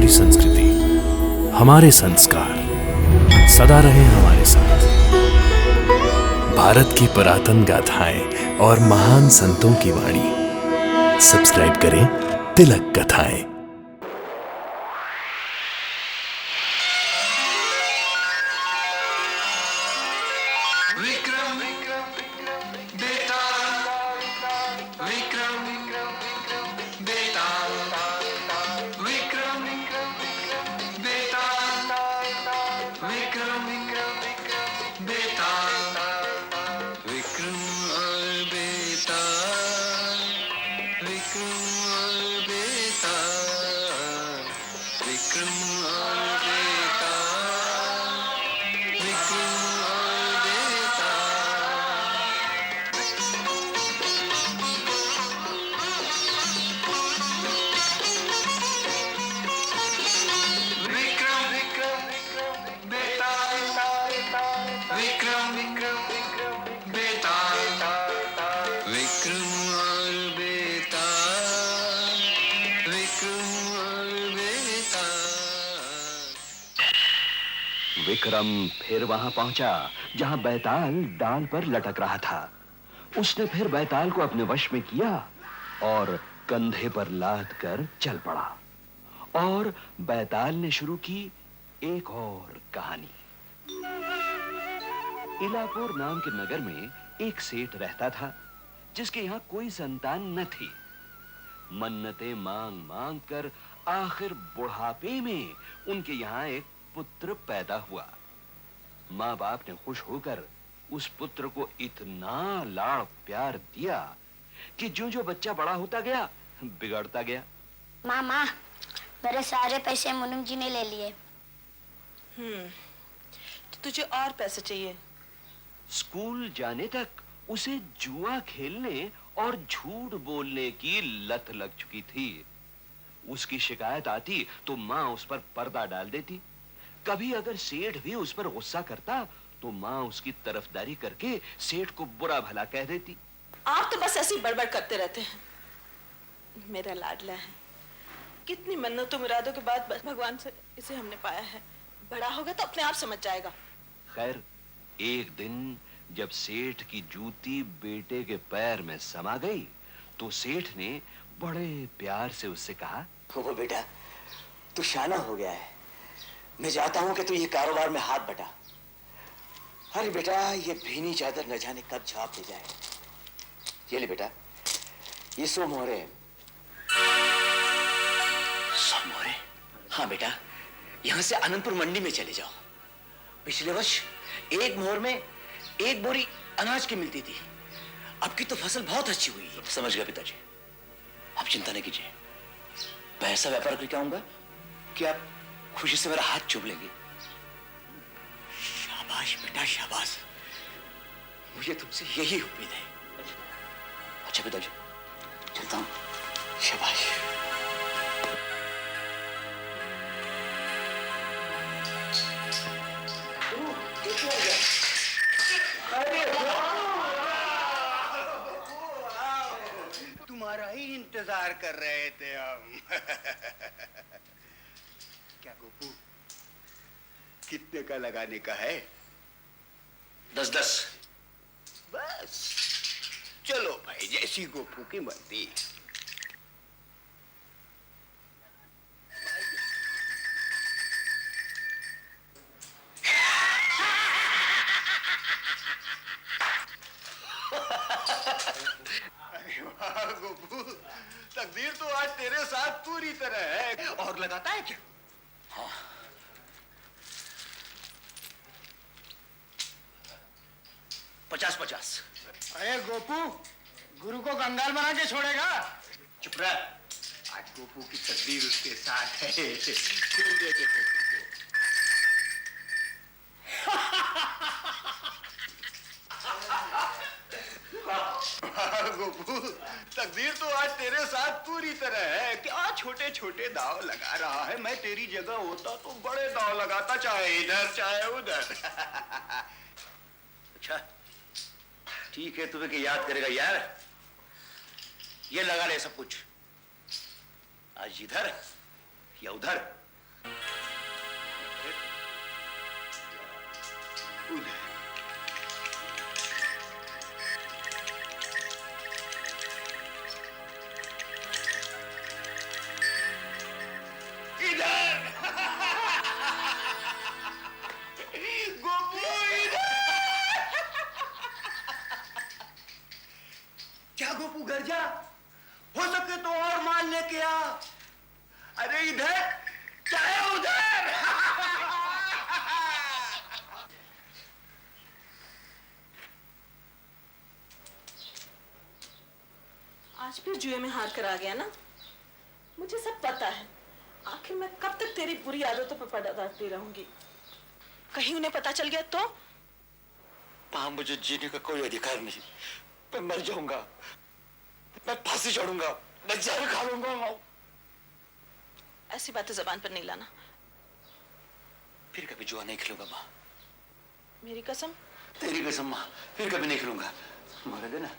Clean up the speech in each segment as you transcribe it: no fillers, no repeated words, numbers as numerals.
हमारी संस्कृति, हमारे संस्कार सदा रहे हमारे साथ। भारत की पुरातन गाथाएं और महान संतों की वाणी। सब्सक्राइब करें तिलक कथाएं। विक्रम बेताल, विक्रम बेताल, विक्रम बेताल, विक्रम बेताल, विक्रम और बेताल, विक्रम और बेताल, विक्रम और बेताल, विक्रम और बेताल। विक्रम बेताल, विक्रम बेताल, विक्रम और बेताल, विक्रम और बेताल। विक्रम फिर वहां पहुंचा जहां बैताल डाल पर लटक रहा था। उसने फिर बैताल को अपने वश में किया और कंधे पर लाद कर चल पड़ा। और बैताल ने शुरू की एक और कहानी। इलापुर नाम के नगर में एक सेठ रहता था जिसके यहां कोई संतान न थी। मन्नतें मांग मांग कर आखिर बुढ़ापे में उनके यहां एक पुत्र पैदा हुआ। माँ बाप ने खुश होकर उस पुत्र को इतना लाड़ प्यार दिया कि जो जो बच्चा बड़ा होता गया बिगड़ता गया। मामा, मेरे सारे पैसे मुनुम जी ने ले लिए। तो तुझे और पैसे चाहिए? स्कूल जाने तक उसे जुआ खेलने और झूठ बोलने की लत लग चुकी थी। उसकी शिकायत आती तो माँ उस पर पर्दा डाल देती। कभी अगर सेठ भी उस पर गुस्सा करता तो माँ उसकी तरफदारी करके सेठ को बुरा भला कह देती। आप तो बस ऐसी बड़बड़ करते रहते हैं। मेरा लाडला है, कितनी मन्नतों मुरादों के बाद भगवान से इसे हमने पाया है। बड़ा होगा तो अपने आप समझ जाएगा। खैर, एक दिन जब सेठ की जूती बेटे के पैर में समा गई तो सेठ ने बड़े प्यार से उससे कहा, वो बेटा, तू शाना हो गया है। मैं चाहता हूं कि तू ये कारोबार में हाथ बटा। अरे बेटा, ये भीनी चादर न जाने कब झाप दे जाए। ये ले बेटा, ये 100 मोहरे हैं। 100 मोहरे? हाँ बेटा, यहां से आनंदपुर मंडी में चले जाओ। पिछले वर्ष एक मोहर में 1 बोरी अनाज की मिलती थी। अब की तो फसल बहुत अच्छी हुई है। समझ गया पिताजी, आप चिंता नहीं कीजिए। पैसा व्यापार करके आऊंगा कि आप खुशी से मेरा हाथ चूम लेंगे। शाबाश बेटा, शाबाश। मुझे तुमसे यही उम्मीद है। अच्छा पिताजी, चलता हूं। शाबाश। तुम्हारा ही इंतजार कर रहे थे हम। क्या गोपू, कितने का लगाने का है? 10-10। बस चलो भाई, जैसी गोपू की मर्जी। अरे वाह गोपू, तकदीर तो आज तेरे साथ पूरी तरह है। और लगाता है क्या? हाँ। 50-50। अरे गोपू, गुरु को कंगाल बना के छोड़ेगा? चुप रह। आज गोपू की तकदीर उसके साथ है। क्यों देते गोपू को? गोपू, तकदीर तो आज तेरे साथ पूरी तरह है। क्या छोटे छोटे दाव लगा रहा है? मैं तेरी जगह होता तो बड़े दाव लगाता, चाहे इधर चाहे उधर। अच्छा ठीक है, तुम्हें कि याद करेगा यार। ये लगा ले सब कुछ, आज इधर या उधर उधर। इधर। गोपू इधर। क्या गोपू घर जा? हो सके तो और माल लेके आ। अरे इधर चाहे उधर। आज फिर जुए में हार कर आ गया ना? मुझे सब पता है। आखिर मैं कब तक तेरी बुरी आदतों पर पड़ती रहूंगी? कहीं उन्हें पता चल गया तो? मां, मुझे जीने का कोई अधिकार नहीं। मैं मर जाऊंगा, मैं फांसी चढ़ूंगा, मैं जहर खा लूंगा। ऐसी बातें जबान पर नहीं लाना। फिर कभी जुआ नहीं खेलूंगा मां। मेरी कसम। तेरी कसम मां, फिर कभी नहीं खेलूंगा। मोहरे देना।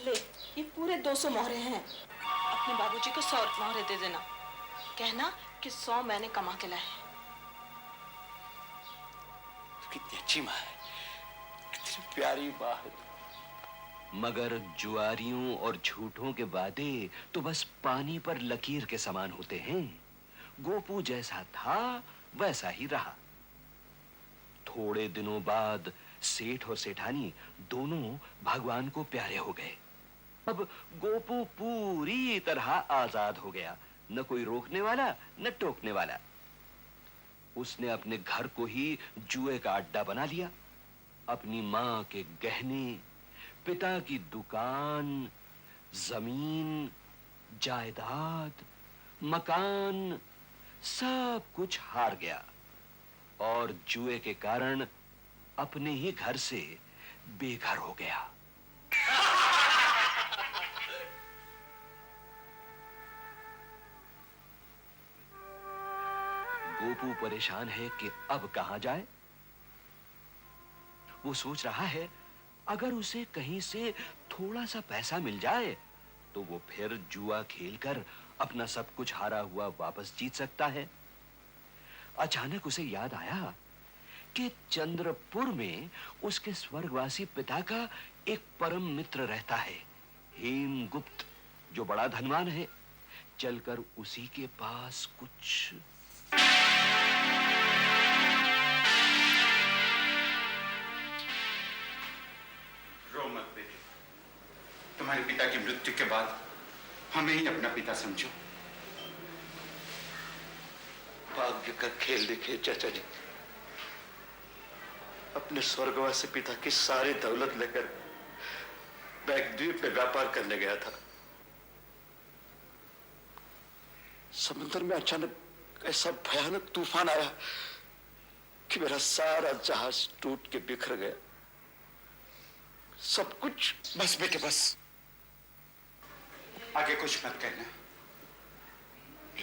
ले, ये पूरे 200 मोहरे हैं। अपने बाबूजी को 100 मोहरे दे देना। कहना कि 100 मैंने कमा के लाए हैं। तो कितनी अच्छी मां है, कितनी प्यारी मां है। मगर जुआरियों और झूठों के वादे तो बस पानी पर लकीर के समान होते हैं। गोपू जैसा था वैसा ही रहा। थोड़े दिनों बाद सेठ और सेठानी दोनों भगवान को प्यारे हो गए। अब गोपू पूरी तरह आजाद हो गया, न कोई रोकने वाला न टोकने वाला। उसने अपने घर को ही जुए का अड्डा बना लिया। अपनी मां के गहने, पिता की दुकान, जमीन, जायदाद, मकान, सब कुछ हार गया और जुए के कारण अपने ही घर से बेघर हो गया। गोपू परेशान है कि अब कहां जाए। वो सोच रहा है अगर उसे कहीं से थोड़ा सा पैसा मिल जाए तो वो फिर जुआ खेलकर अपना सब कुछ हारा हुआ वापस जीत सकता है। अचानक उसे याद आया कि चंद्रपुर में उसके स्वर्गवासी पिता का एक परम मित्र रहता है, हेमगुप्त, जो बड़ा धनवान है। चलकर उसी के पास कुछ रो मत बेटे, तुम्हारे पिता की मृत्यु के बाद हमें ही अपना पिता समझो। भाग्य का खेल देखिए चाचा जी। अपने स्वर्गवासी पिता की सारी दौलत लेकर मैं एक द्वीप पे व्यापार करने गया था। समुद्र में अचानक ऐसा भयानक तूफान आया कि मेरा सारा जहाज टूट के बिखर गया। सब कुछ। बस बेटे बस, आगे कुछ मत कहना।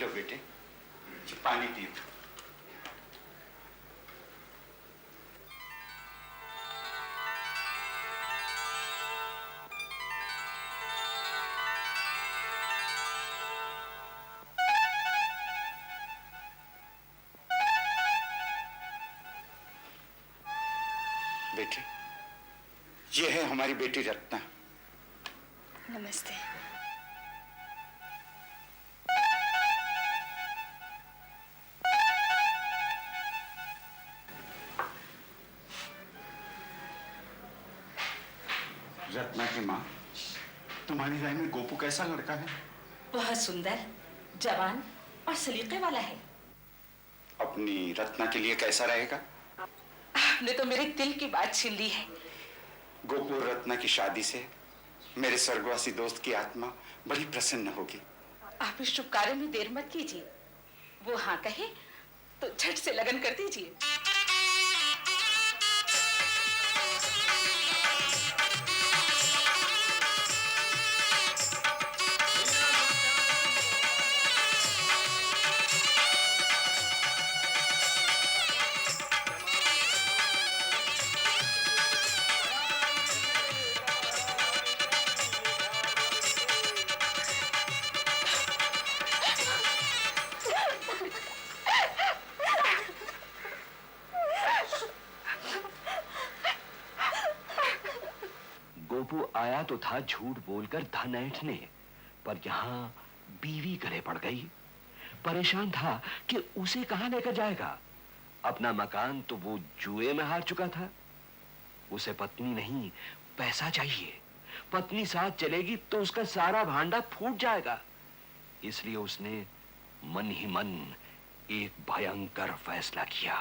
लो बेटे, ये पानी पियो। बेटे, ये है हमारी बेटी रत्ना। नमस्ते। रत्ना की माँ, तुम्हारी राय में गोपू कैसा लड़का है? बहुत सुंदर, जवान और सलीके वाला है। अपनी रत्ना के लिए कैसा रहेगा? आपने तो मेरे दिल की बात छीन ली है। गोपू और रत्ना की शादी से मेरे स्वर्गवासी दोस्त की आत्मा बड़ी प्रसन्न होगी। आप इस शुभ कार्य में देर मत कीजिए। वो हाँ कहे तो झट से लगन कर दीजिए। आया तो था झूठ बोलकर धन ऐंठने, पर यहां बीवी गले पड़ गई। परेशान था कि उसे कहां लेकर जाएगा। अपना मकान तो वो जुए में हार चुका था। उसे पत्नी नहीं, पैसा चाहिए। पत्नी साथ चलेगी तो उसका सारा भांडा फूट जाएगा। इसलिए उसने मन ही मन एक भयंकर फैसला किया।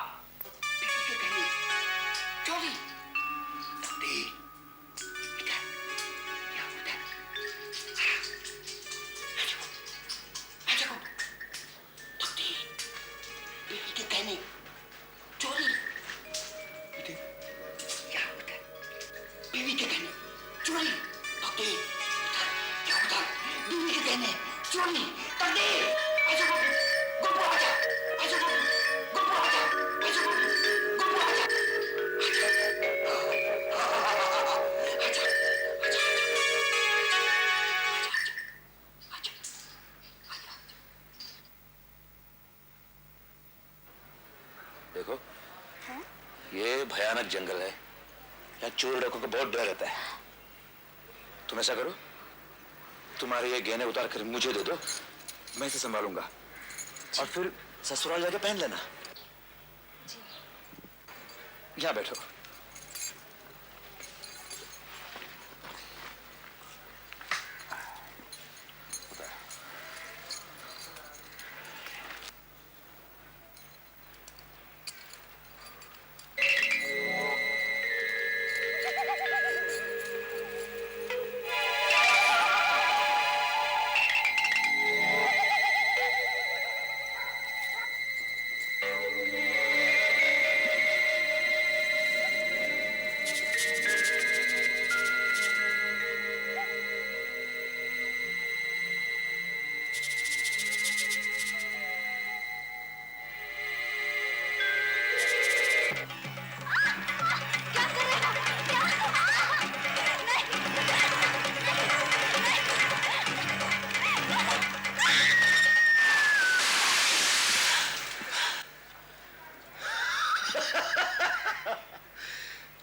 चोरी बीवी के कहने चोरी, तकदीर क्या होता? बीवी के कहने चोरी, तकदीर। आजा गोपू, गोपू आजा, आजा गोपू, गोपू आजा, आजा गोपू, गोपू आजा, आजा, आजा, आजा। देखो, ये भयानक जंगल है। यहाँ चोर डाकुओं का बहुत डर रहता है। तुम ऐसा करो, तुम्हारे ये गहने उतार कर मुझे दे दो, मैं इसे संभालूंगा और फिर ससुराल जाके पहन लेना। यहाँ बैठो।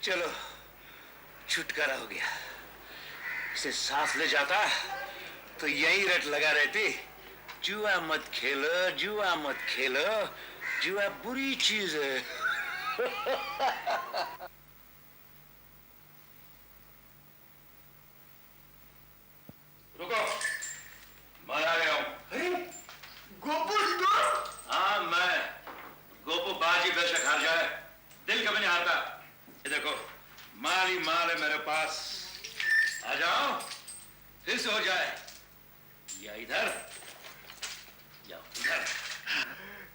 चलो, छुटकारा हो गया। इसे सांस ले जाता तो यही रट लगा रहती। जुआ मत खेलो, जुआ मत खेलो, जुआ बुरी चीज है। रुको, मैं आ गया हूं। अरे गोपू तो? हाँ, मैं गोपू बाजी बेशक हार जाए, दिल कभी नहीं हारता। ये देखो, माल ही माल है मेरे पास। आ जाओ, फिर से हो जाए। या इधर या उधर।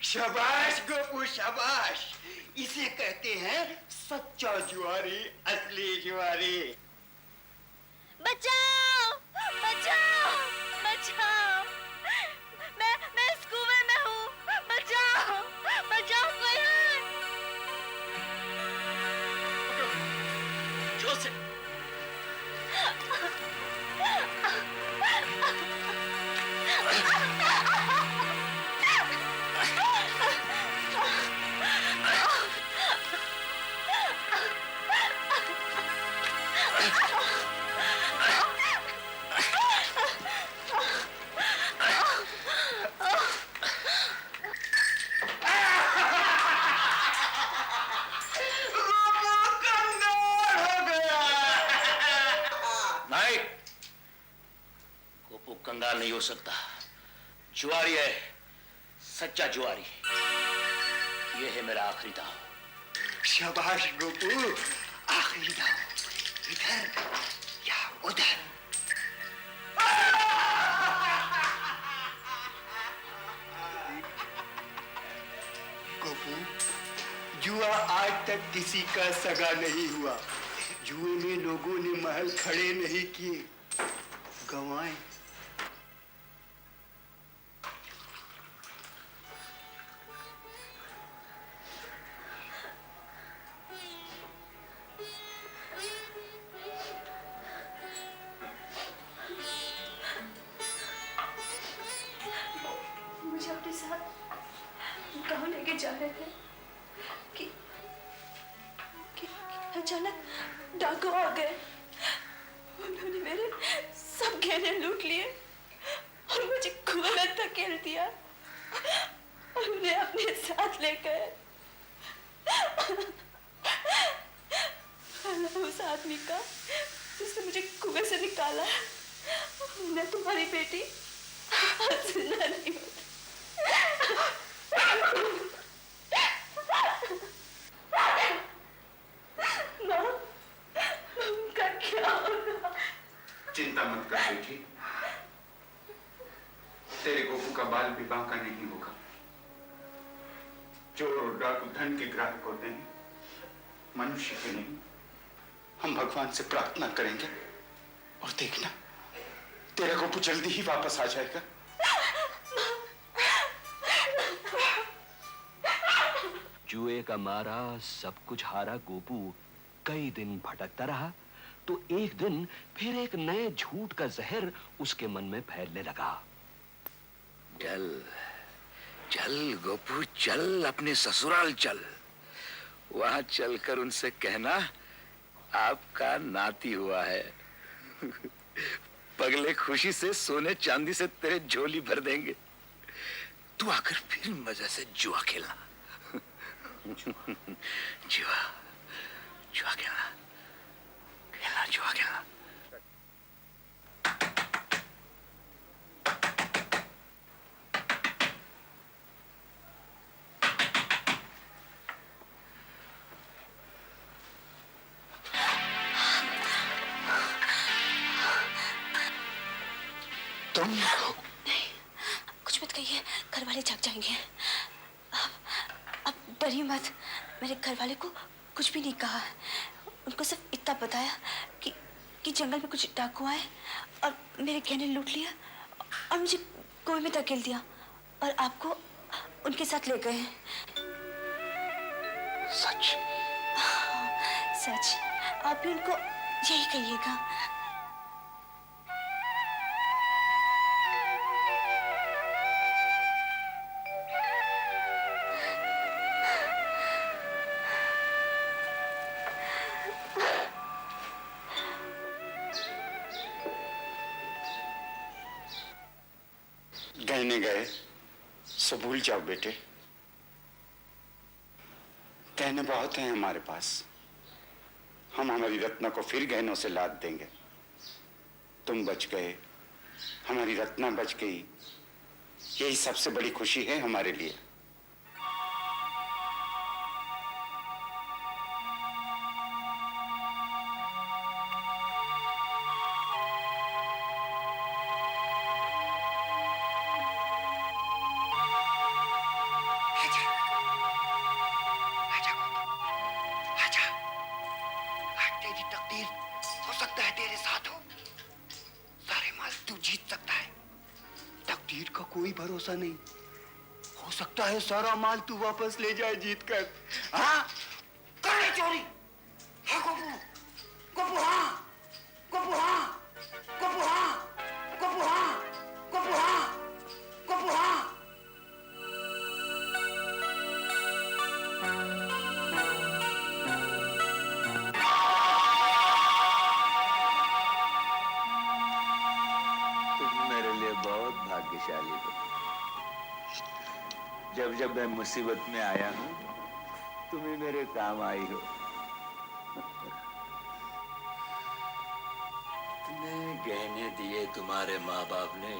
शाबाश गोपू, शाबाश। इसे कहते हैं सच्चा जुआरी, असली जुआरी। बचाओ, बचाओ, बचाओ। मैं इस कुएं में हूँ। बचाओ, बचाओ, कोई है? जोर से। कंगाल नहीं हो सकता। जुआरी है, सच्चा जुआरी। ये है मेरा आखिरी दाव। शाबाश गोपू, आखिरी दाव। इधर या उधर। गोपू, जुआ आज तक किसी का सगा नहीं हुआ। जुए में लोगों ने महल खड़े नहीं किए, गंवाए। मुझे अपने साथ गाँव लेके जा रहे थे कि अचानक डाकू आ गए। उन्होंने मेरे सब गहने लूट लिए और मुझे कुएं में धकेल दिया और उन्हें अपने साथ ले गए। उस आदमी का जिसने मुझे कुएं से निकाला, मैं तुम्हारी बेटी जिंदा नहीं होती। माँ, उनका क्या होगा? चिंता मत कर बेटी, तेरे गोपू का बाल विवाह का नहीं होगा। चोर और डाकू धन के ग्राहक होते हैं, मनुष्य के नहीं। हम भगवान से प्रार्थना करेंगे और देखना, तेरा गोपू जल्दी ही वापस आ जाएगा। जुए का मारा सब कुछ हारा गोपू कई दिन भटकता रहा, तो एक दिन फिर एक नए झूठ का जहर उसके मन में फैलने लगा। चल चल गोपू चल, अपने ससुराल चल। वहां चलकर उनसे कहना आपका नाती हुआ है। पगले खुशी से सोने चांदी से तेरे झोली भर देंगे। तू आकर फिर मजे से जुआ खेलना। जुआ जुआ खेलना, खेलना जुआ खेलना। तुम कुछ मत कहिए, घर वाले जाग जाएंगे। अब डरिए मत, मेरे घर वाले को कुछ भी नहीं कहा। उनको सिर्फ इतना बताया कि जंगल में कुछ डाकू आए और मेरे गहने लूट लिया और मुझे कुएं में धकेल दिया और आपको उनके साथ ले गए। सच? सच। आप भी उनको यही कहिएगा। गहने गए सो भूल जाओ बेटे। गहने बहुत हैं हमारे पास, हम हमारी रत्ना को फिर गहनों से लाद देंगे। तुम बच गए, हमारी रत्ना बच गई, यही सबसे बड़ी खुशी है हमारे लिए। तकदीर हो सकता है तेरे साथ हो, सारे माल तू जीत सकता है। तकदीर का कोई भरोसा नहीं, हो सकता है सारा माल तू वापस ले जाए जीत कर। हाँ कर ले चोरी। हाँ गोपू, गोपू हाँ, गोपू हाँ, गोपू हाँ, गोपू हाँ, गोपू हाँ, गोपू हाँ। बहुत भाग्यशाली हो। जब जब मैं मुसीबत में आया हूं, तुम ही मेरे काम आई हो। तुम्हें गहने दिए तुम्हारे माँ बाप ने।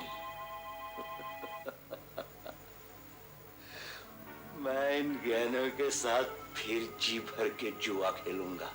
मैं इन गहनों के साथ फिर जी भर के जुआ खेलूंगा।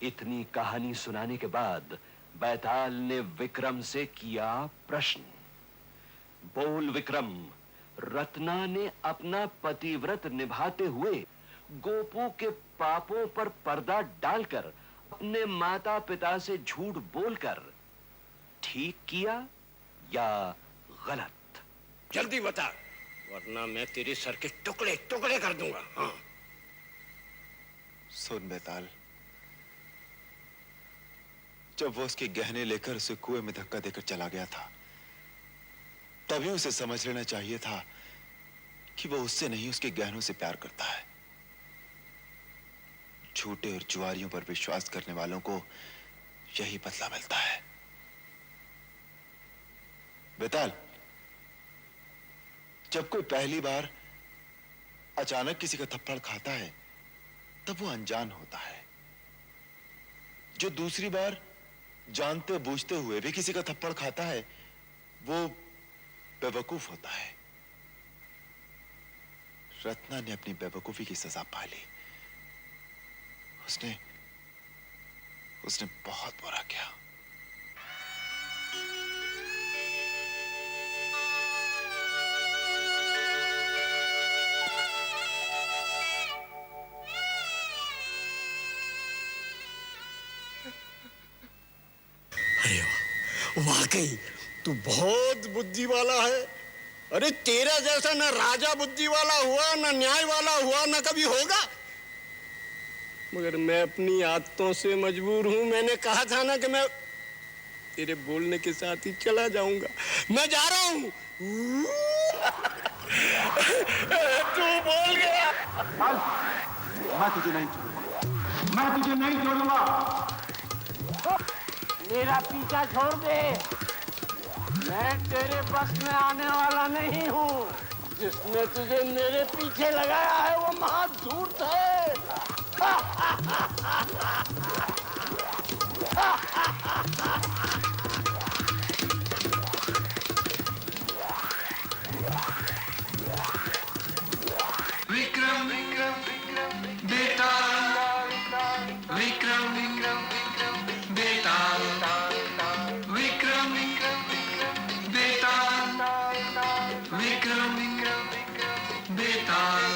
इतनी कहानी सुनाने के बाद बैताल ने विक्रम से किया प्रश्न। बोल विक्रम, रत्ना ने अपना पतिव्रत निभाते हुए गोपू के पापों पर पर्दा डालकर अपने माता पिता से झूठ बोलकर ठीक किया या गलत? जल्दी बता, वरना मैं तेरे सर के टुकड़े टुकड़े कर दूंगा। हाँ। सुन बैताल, जब वो उसके गहने लेकर उसे कुएं में धक्का देकर चला गया था, तभी उसे समझ लेना चाहिए था कि वो उससे नहीं उसके गहनों से प्यार करता है। झूठे और जुआरियों पर विश्वास करने वालों को यही बदला मिलता है। बैताल, जब कोई पहली बार अचानक किसी का थप्पड़ खाता है तब वो अनजान होता है। जो दूसरी बार जानते बूझते हुए भी किसी का थप्पड़ खाता है वो बेवकूफ होता है। रत्ना ने अपनी बेवकूफी की सजा पा ली। उसने बहुत बुरा किया। अरे वाकई तू बहुत बुद्धि वाला है। अरे तेरा जैसा ना राजा बुद्धि वाला हुआ, ना न्याय वाला हुआ, ना कभी होगा। मगर मैं अपनी आदतों से मजबूर हूं। मैंने कहा था ना कि मैं तेरे बोलने के साथ ही चला जाऊंगा। मैं जा रहा हूं। तू बोल गया। मैं तुझे नहीं छोड़ूंगा, मैं तुझे नहीं छोड़ूंगा। मेरा पीछा छोड़ दे। मैं तेरे बस में आने वाला नहीं हूँ। जिसने तुझे मेरे पीछे लगाया है वो महाधूर्त है। विक्रम बेटा, विक्रम बेटा, विक्रम बेटा, विक्रम बेटा।